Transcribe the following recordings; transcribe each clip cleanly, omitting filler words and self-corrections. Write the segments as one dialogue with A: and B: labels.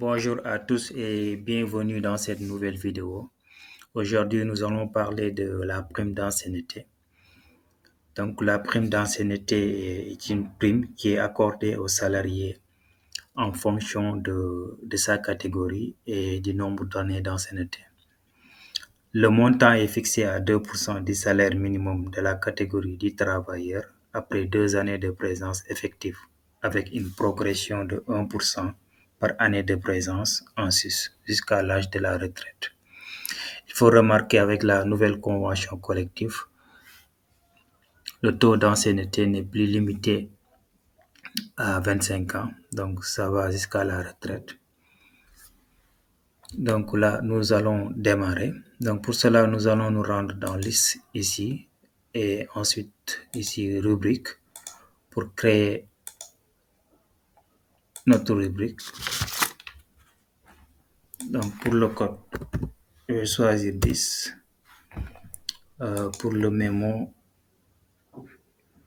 A: Bonjour à tous et bienvenue dans cette nouvelle vidéo. Aujourd'hui, nous allons parler de la prime d'ancienneté. Donc, la prime d'ancienneté est une prime qui est accordée aux salariés en fonction de sa catégorie et du nombre d'années d'ancienneté. Le montant est fixé à 2% du salaire minimum de la catégorie du travailleur après 2 années de présence effective, avec une progression de 1% par année de présence en sus jusqu'à l'âge de la retraite. Il faut remarquer avec la nouvelle convention collective, le taux d'ancienneté n'est plus limité à 25 ans, donc ça va jusqu'à la retraite. Donc là, nous allons démarrer. Donc pour cela, nous allons nous rendre dans liste ici et ensuite ici rubrique pour créer notre rubrique. Donc pour le code, je vais choisir 10. Pour le mémo,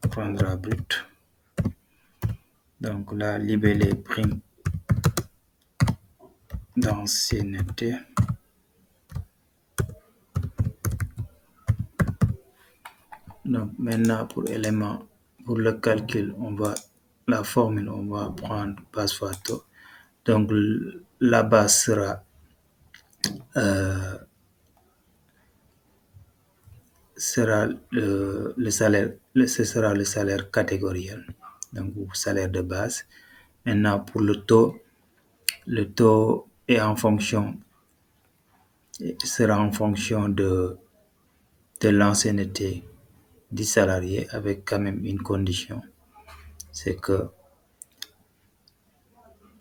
A: prendra brut. Donc là, libellé prime d'ancienneté. Donc maintenant pour élément, pour le calcul, la formule, on va prendre base fois taux. Donc la base sera le salaire, ce sera le salaire catégoriel, donc salaire de base. Maintenant pour le taux est sera en fonction de l'ancienneté du salarié avec quand même une condition, c'est que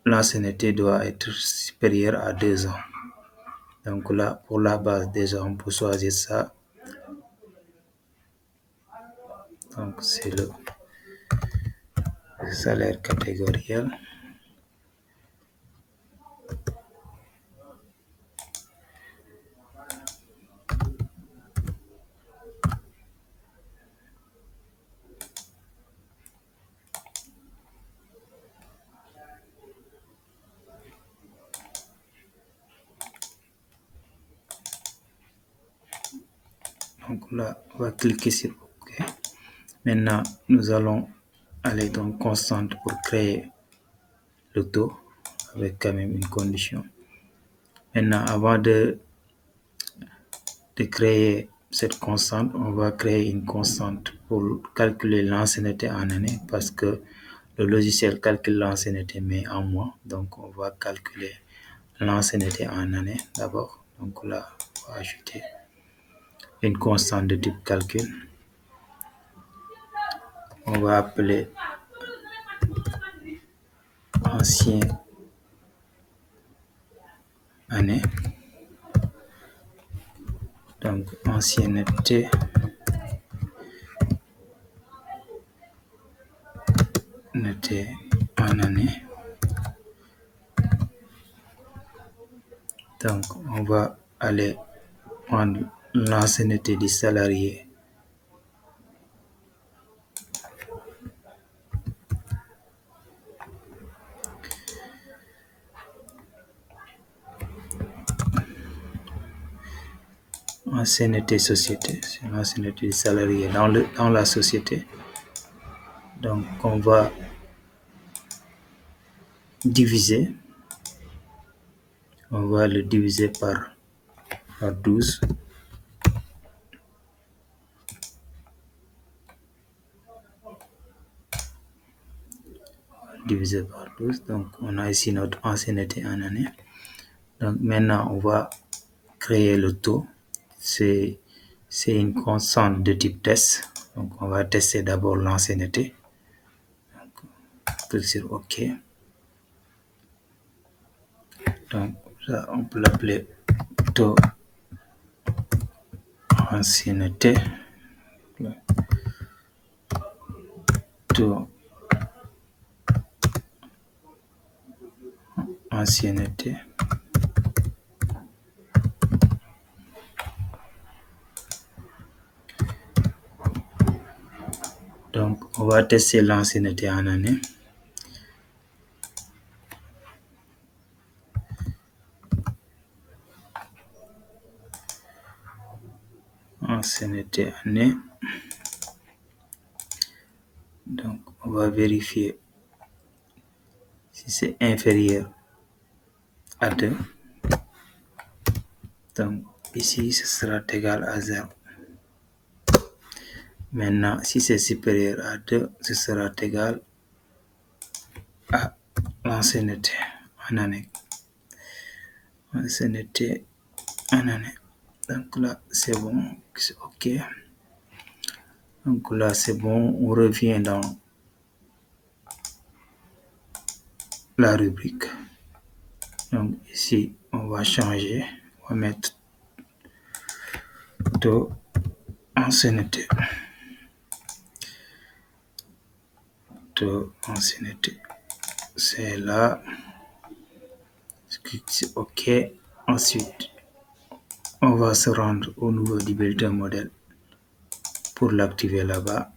A: l'ancienneté doit être supérieure à 2 ans. Donc là, pour la base, déjà, on peut choisir ça. Donc c'est le salaire catégoriel. Donc là, on va cliquer sur OK. Maintenant, nous allons aller dans constante pour créer le taux avec quand même une condition. Maintenant, avant de créer cette constante, on va créer une constante pour calculer l'ancienneté en année parce que le logiciel calcule l'ancienneté mais en mois. Donc, on va calculer l'ancienneté en année d'abord. Donc là, on va ajouter une constante de type calcul. On va appeler ancien année. Donc ancienneté en année. Donc on va aller prendre l'ancienneté du salarié. Ancienneté société, c'est l'ancienneté du salarié dans la société. Donc on va diviser. On va le diviser par 12. Divisé par 12. Donc on a ici notre ancienneté en année. Donc maintenant on va créer le taux. C'est une constante de type test. Donc on va tester d'abord l'ancienneté. Clique sur OK. Donc ça, on peut l'appeler taux ancienneté. Taux ancienneté. Donc on va tester l'ancienneté en année. ancienneté année. Donc, on va vérifier si c'est inférieur à 2. Donc, ici, ce sera égal à 0. Maintenant, si c'est supérieur à 2, ce sera égal à l'ancienneté en année. Ancienneté en année. Donc là, c'est bon, c'est OK. Donc là, c'est bon, on revient dans la rubrique. Donc ici, on va changer, on va mettre taux ancienneté. Taux ancienneté, c'est là. C'est OK. Ensuite, on va se rendre au niveau du bulletin modèle pour l'activer là-bas.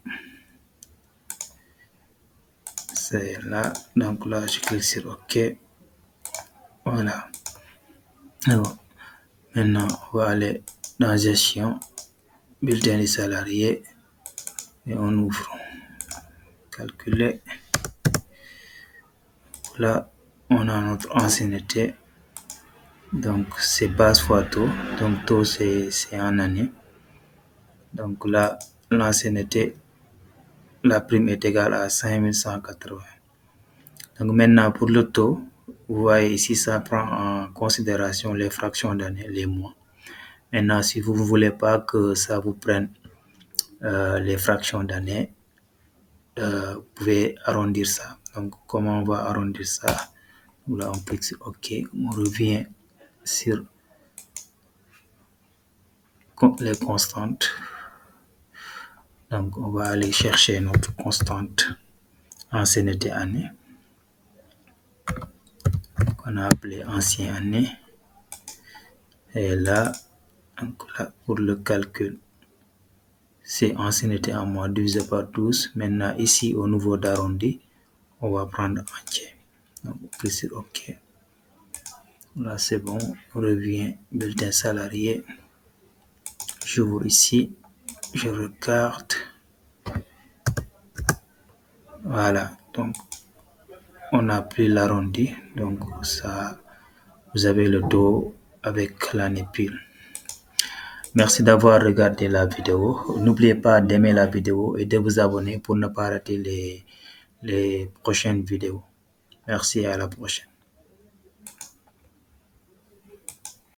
A: C'est là. Donc là, je clique sur OK. Voilà. Alors, maintenant, on va aller dans gestion, bulletin des salariés et on ouvre. Calculer. Là, on a notre ancienneté. Donc, c'est base fois taux. Donc, taux, c'est en année. Donc là, l'ancienneté, la prime est égale à 5180. Donc maintenant, pour le taux, vous voyez ici, ça prend en considération les fractions d'année, les mois. Maintenant, si vous ne voulez pas que ça vous prenne les fractions d'année, vous pouvez arrondir ça. Donc, comment on va arrondir ça? Là, on clique sur OK. On revient sur les constantes. Donc, on va aller chercher notre constante ancienneté année, qu'on a appelé ancien année. Et là, donc là, pour le calcul, c'est ancienneté en mois divisé par 12. Maintenant, ici, au niveau d'arrondi, on va prendre entier. Donc, on clique sur OK. Là, c'est bon. On revient, bulletin salarié. J'ouvre ici. Je regarde. Voilà. Donc, on a pris l'arrondi. Donc, ça, vous avez le taux avec l'année pile. Merci d'avoir regardé la vidéo. N'oubliez pas d'aimer la vidéo et de vous abonner pour ne pas rater les prochaines vidéos. Merci et à la prochaine.